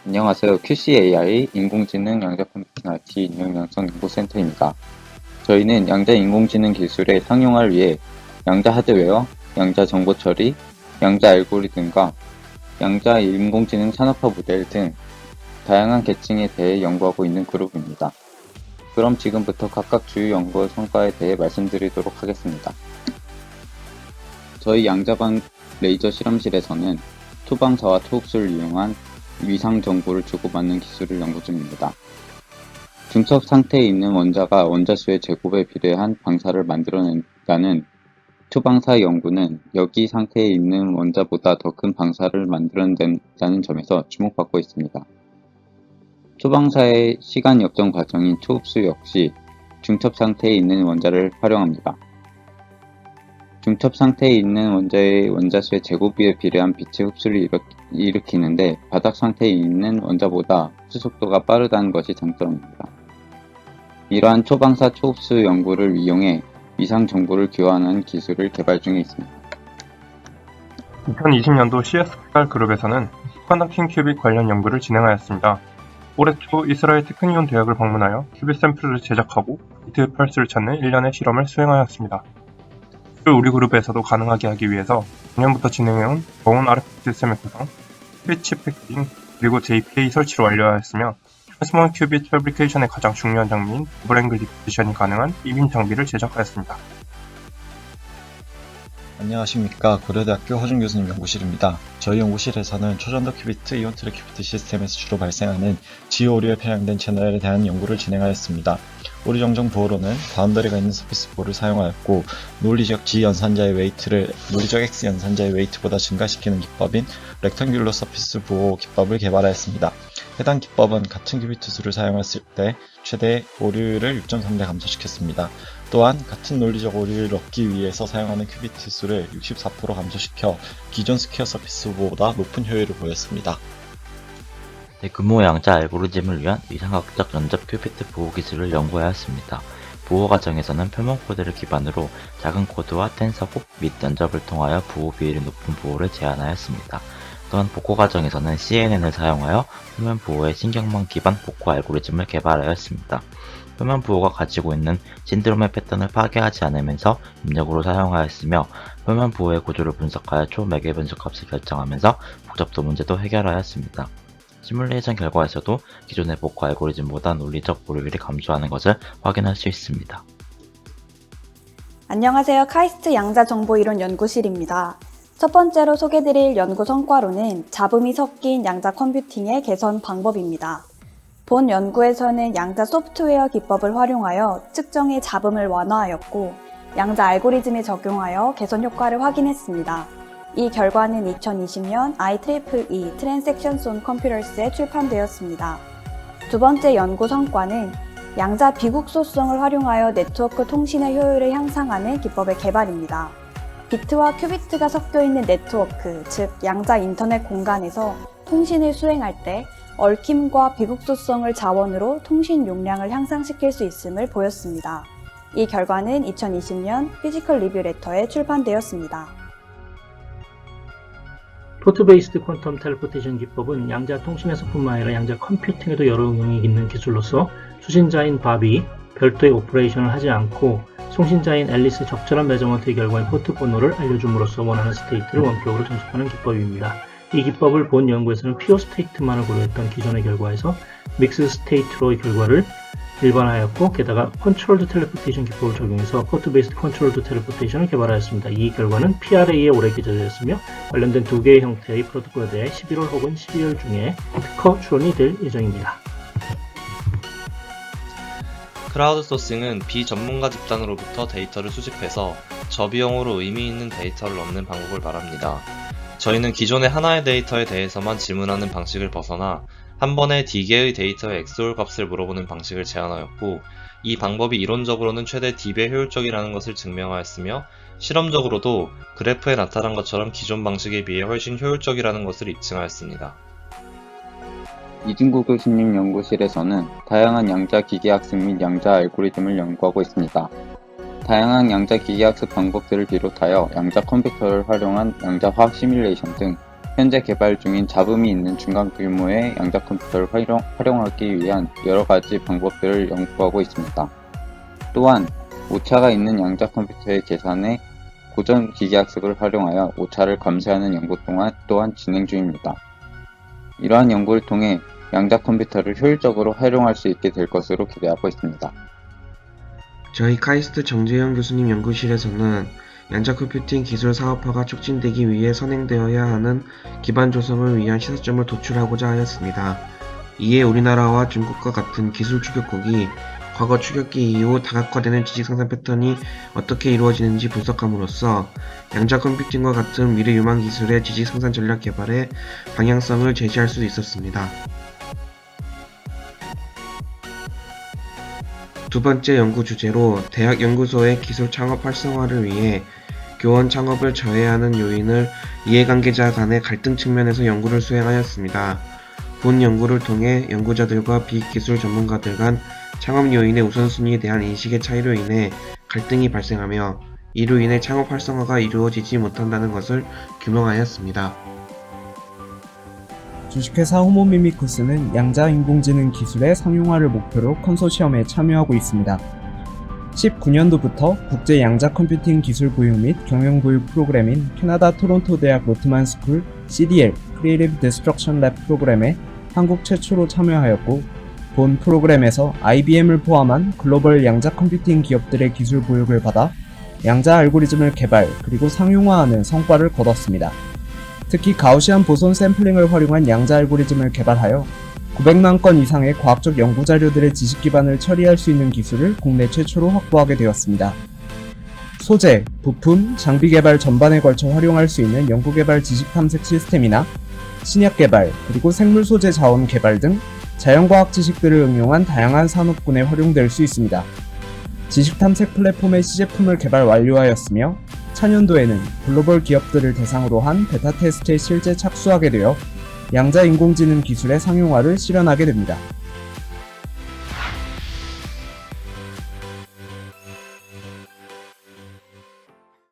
안녕하세요. QCAI 인공지능 양자 컴퓨팅 IT 인형 양성 연구센터입니다. 저희는 양자 인공지능 기술의 상용화를 위해 양자 하드웨어, 양자 정보 처리, 양자 알고리즘과 양자 인공지능 산업화 모델 등 다양한 계층에 대해 연구하고 있는 그룹입니다. 그럼 지금부터 각각 주요 연구 성과에 대해 말씀드리도록 하겠습니다. 저희 양자방 레이저 실험실에서는 투방사와 투흡수를 이용한 위상 정보를 주고받는 기술을 연구 중입니다. 중첩 상태에 있는 원자가 원자수의 제곱에 비례한 방사를 만들어낸다는 투방사 연구는 여기 상태에 있는 원자보다 더 큰 방사를 만들어낸다는 점에서 주목받고 있습니다. 투방사의 시간 역전 과정인 투흡수 역시 중첩 상태에 있는 원자를 활용합니다. 중첩 상태에 있는 원자의 원자수의 제곱에 비례한 빛의 흡수를 일으키는데 바닥 상태에 있는 원자보다 흡수 속도가 빠르다는 것이 장점입니다. 이러한 초방사 초흡수 연구를 이용해 위상 정보를 교환하는 기술을 개발 중에 있습니다. 2020년도 CSPR 그룹에서는 슈퍼컨덕팅 큐빅 관련 연구를 진행하였습니다. 올해 초 이스라엘 테크니온 대학을 방문하여 큐빅 샘플을 제작하고 비트 펄스를 찾는 일련의 실험을 수행하였습니다. 우리 그룹에서도 가능하게 하기 위해서 작년부터 진행해온 저온 RF 시스템의 구성, 스위치 패키징, 그리고 JPA 설치를 완료하였으며 트랜스몬 큐빅 패브리케이션의 가장 중요한 장비인 더블앵글 디포지션이 가능한 이빔 장비를 제작하였습니다. 안녕하십니까. 고려대학교 허준 교수님 연구실입니다. 저희 연구실에서는 초전도 큐비트, 이온 트랙 큐비트 시스템에서 주로 발생하는 지효 오류에 편향된 채널에 대한 연구를 진행하였습니다. 오류 정정 보호로는 바운더리가 있는 서피스 보호를 사용하였고, 논리적 X 연산자의 웨이트보다 증가시키는 기법인 렉탱귤러 서피스 보호 기법을 개발하였습니다. 해당 기법은 같은 큐비트 수를 사용했을 때 최대 오류를 6.3배 감소시켰습니다. 또한 같은 논리적 오류를 얻기 위해서 사용하는 큐비트 수를 64% 감소시켜 기존 스퀘어 서피스보다 높은 효율을 보였습니다. 대규모 양자 알고리즘을 위한 위상학적 연접 큐비트 보호 기술을 연구하였습니다. 보호 과정에서는 표본 코드를 기반으로 작은 코드와 텐서 곱 및 연접을 통하여 보호 비율이 높은 보호를 제안하였습니다. 또한 복구 과정에서는 CNN을 사용하여 표면 보호의 신경망 기반 복구 알고리즘을 개발하였습니다. 표면 보호가 가지고 있는 신드롬의 패턴을 파괴하지 않으면서 입력으로 사용하였으며, 표면 보호의 구조를 분석하여 초매개 분석값을 결정하면서 복잡도 문제도 해결하였습니다. 시뮬레이션 결과에서도 기존의 복구 알고리즘보다 논리적 오류율이 감소하는 것을 확인할 수 있습니다. 안녕하세요. 카이스트 양자정보이론 연구실입니다. 첫 번째로 소개드릴 연구 성과로는 잡음이 섞인 양자 컴퓨팅의 개선 방법입니다. 본 연구에서는 양자 소프트웨어 기법을 활용하여 측정의 잡음을 완화하였고, 양자 알고리즘에 적용하여 개선 효과를 확인했습니다. 이 결과는 2020년 IEEE Transactions on Computers에 출판되었습니다. 두 번째 연구 성과는 양자 비국소성을 활용하여 네트워크 통신의 효율을 향상하는 기법의 개발입니다. 비트와 큐비트가 섞여 있는 네트워크, 즉 양자 인터넷 공간에서 통신을 수행할 때 얽힘과 비국소성을 자원으로 통신 용량을 향상시킬 수 있음을 보였습니다. 이 결과는 2020년 피지컬 리뷰 레터에 출판되었습니다. 포트 베이스드 퀀텀 텔레포테이션 기법은 양자 통신에서뿐만 아니라 양자 컴퓨팅에도 여러 응용이 있는 기술로서 수신자인 밥이 별도의 오퍼레이션을 하지 않고 송신자인 앨리스 적절한 배정 원칙의 결과인 포트 번호를 알려줌으로써 원하는 스테이트를 원격으로 전송하는 기법입니다. 이 기법을 본 연구에서는 퓨어 스테이트만을 고려했던 기존의 결과에서 믹스 스테이트로의 결과를 일반화하였고, 게다가 컨트롤드 텔레포테이션 기법을 적용해서 포트 베이스드 컨트롤드 텔레포테이션을 개발하였습니다. 이 결과는 PRA에 오래 기재되었으며 관련된 두 개의 형태의 프로토콜에 대해 11월 혹은 12월 중에 특허 출원이 될 예정입니다. 크라우드 소싱은 비전문가 집단으로부터 데이터를 수집해서 저비용으로 의미 있는 데이터를 얻는 방법을 말합니다. 저희는 기존의 하나의 데이터에 대해서만 질문하는 방식을 벗어나 한 번에 D개의 데이터의 XOR 값을 물어보는 방식을 제안하였고, 이 방법이 이론적으로는 최대 D배 효율적이라는 것을 증명하였으며, 실험적으로도 그래프에 나타난 것처럼 기존 방식에 비해 훨씬 효율적이라는 것을 입증하였습니다. 이진구 교수님 연구실에서는 다양한 양자 기계학습 및 양자 알고리즘을 연구하고 있습니다. 다양한 양자 기계학습 방법들을 비롯하여 양자 컴퓨터를 활용한 양자 화학 시뮬레이션 등 현재 개발 중인 잡음이 있는 중간 규모의 양자 컴퓨터를 활용하기 위한 여러 가지 방법들을 연구하고 있습니다. 또한 오차가 있는 양자 컴퓨터의 계산에 고전 기계학습을 활용하여 오차를 감소하는 연구 또한 진행 중입니다. 이러한 연구를 통해 양자 컴퓨터를 효율적으로 활용할 수 있게 될 것으로 기대하고 있습니다. 저희 카이스트 정재영 교수님 연구실에서는 양자 컴퓨팅 기술 사업화가 촉진되기 위해 선행되어야 하는 기반 조성을 위한 시사점을 도출하고자 하였습니다. 이에 우리나라와 중국과 같은 기술 추격국이 과거 추격기 이후 다각화되는 지식 생산 패턴이 어떻게 이루어지는지 분석함으로써 양자 컴퓨팅과 같은 미래 유망 기술의 지식 생산 전략 개발에 방향성을 제시할 수 있었습니다. 두 번째 연구 주제로 대학 연구소의 기술 창업 활성화를 위해 교원 창업을 저해하는 요인을 이해관계자 간의 갈등 측면에서 연구를 수행하였습니다. 본 연구를 통해 연구자들과 비기술 전문가들 간 창업 요인의 우선순위에 대한 인식의 차이로 인해 갈등이 발생하며 이로 인해 창업 활성화가 이루어지지 못한다는 것을 규명하였습니다. 주식회사 호모미미쿠스는 양자 인공지능 기술의 상용화를 목표로 컨소시엄에 참여하고 있습니다. 19년도부터 국제 양자 컴퓨팅 기술 교육 및 경영 교육 프로그램인 캐나다 토론토 대학 로트만 스쿨 CDL Creative Destruction Lab 프로그램에 한국 최초로 참여하였고, 본 프로그램에서 IBM을 포함한 글로벌 양자 컴퓨팅 기업들의 기술 교육을 받아 양자 알고리즘을 개발 그리고 상용화하는 성과를 거뒀습니다. 특히 가우시안 보손 샘플링을 활용한 양자 알고리즘을 개발하여 900만 건 이상의 과학적 연구 자료들의 지식 기반을 처리할 수 있는 기술을 국내 최초로 확보하게 되었습니다. 소재, 부품, 장비 개발 전반에 걸쳐 활용할 수 있는 연구개발 지식 탐색 시스템이나 신약 개발, 그리고 생물 소재 자원 개발 등 자연과학 지식들을 응용한 다양한 산업군에 활용될 수 있습니다. 지식 탐색 플랫폼의 시제품을 개발 완료하였으며 차년도에는 글로벌 기업들을 대상으로 한 베타 테스트에 실제 착수하게 되어 양자 인공지능 기술의 상용화를 실현하게 됩니다.